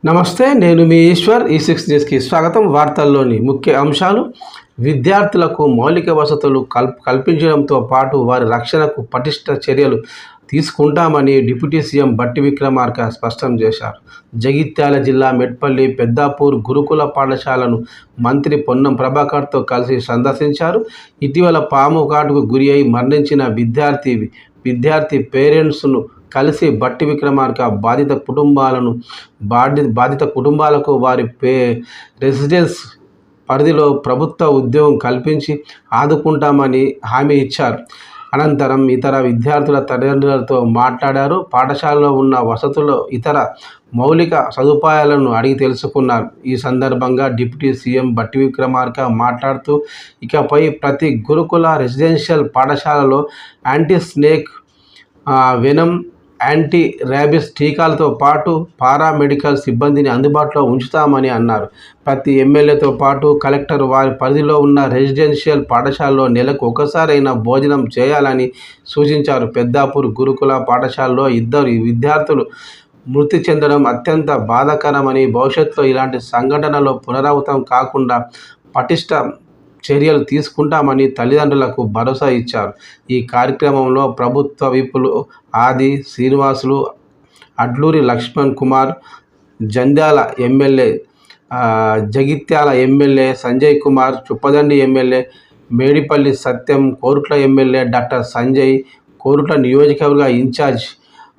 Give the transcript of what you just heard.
నమస్తే, నేను మీ ఈశ్వర్. ఈ6 న్యూస్కి స్వాగతం. వార్తల్లోని ముఖ్య అంశాలు: విద్యార్థులకు మౌలిక వసతులు కల్పించడంతో పాటు వారి రక్షణకు పటిష్ట చర్యలు తీసుకుంటామని డిప్యూటీ సీఎం బట్టి విక్రమార్క స్పష్టం చేశారు. జగిత్యాల జిల్లా మెట్పల్లి పెద్దాపూర్ గురుకుల పాఠశాలను మంత్రి పొన్నం ప్రభాకర్తో కలిసి సందర్శించారు. ఇటీవల పాము కాటుకు గురి అయి మరణించిన విద్యార్థి పేరెంట్స్ను కలిసి బట్టి విక్రమార్క బాధిత కుటుంబాలకు వారి రెసిడెన్స్ పరిధిలో ప్రభుత్వ ఉద్యోగం కల్పించి ఆదుకుంటామని హామీ ఇచ్చారు. అనంతరం ఇతర విద్యార్థుల తల్లిదండ్రులతో మాట్లాడారు. పాఠశాలలో ఉన్న వసతులు, ఇతర మౌలిక సదుపాయాలను అడిగి తెలుసుకున్నారు. ఈ సందర్భంగా డిప్యూటీ సీఎం బట్టి విక్రమార్క మాట్లాడుతూ, ఇకపై ప్రతి గురుకుల రెసిడెన్షియల్ పాఠశాలలో anti snake venom, anti rabies టీకాలతో పాటు పారామెడికల్ సిబ్బందిని అందుబాటులో ఉంచుతామని అన్నారు. ప్రతి ఎమ్మెల్యేతో పాటు కలెక్టర్ వారి పరిధిలో ఉన్న రెసిడెన్షియల్ పాఠశాలలో నెలకు ఒకసారైనా భోజనం చేయాలని సూచించారు. పెద్దాపూర్ గురుకుల పాఠశాలలో 2 విద్యార్థులు మృతి చెందడం అత్యంత బాధాకరమని, భవిష్యత్తులో ఇలాంటి సంఘటనలు పునరావృతం కాకుండా పటిష్ట చర్యలు తీసుకుంటామని తల్లిదండ్రులకు భరోసా ఇచ్చారు. ఈ కార్యక్రమంలో ప్రభుత్వ విప్పులు ఆది Srinivasulu, Adluri Laxman Kumar, Jandhyala MLA, Jagtial MLA Sanjay Kumar, చుప్పదండి MLA Medipalli సత్యం, కోరుట్ల ఎమ్మెల్యే డాక్టర్ సంజయ్, కోరుట్ల నియోజకవర్గ ఇన్ఛార్జ్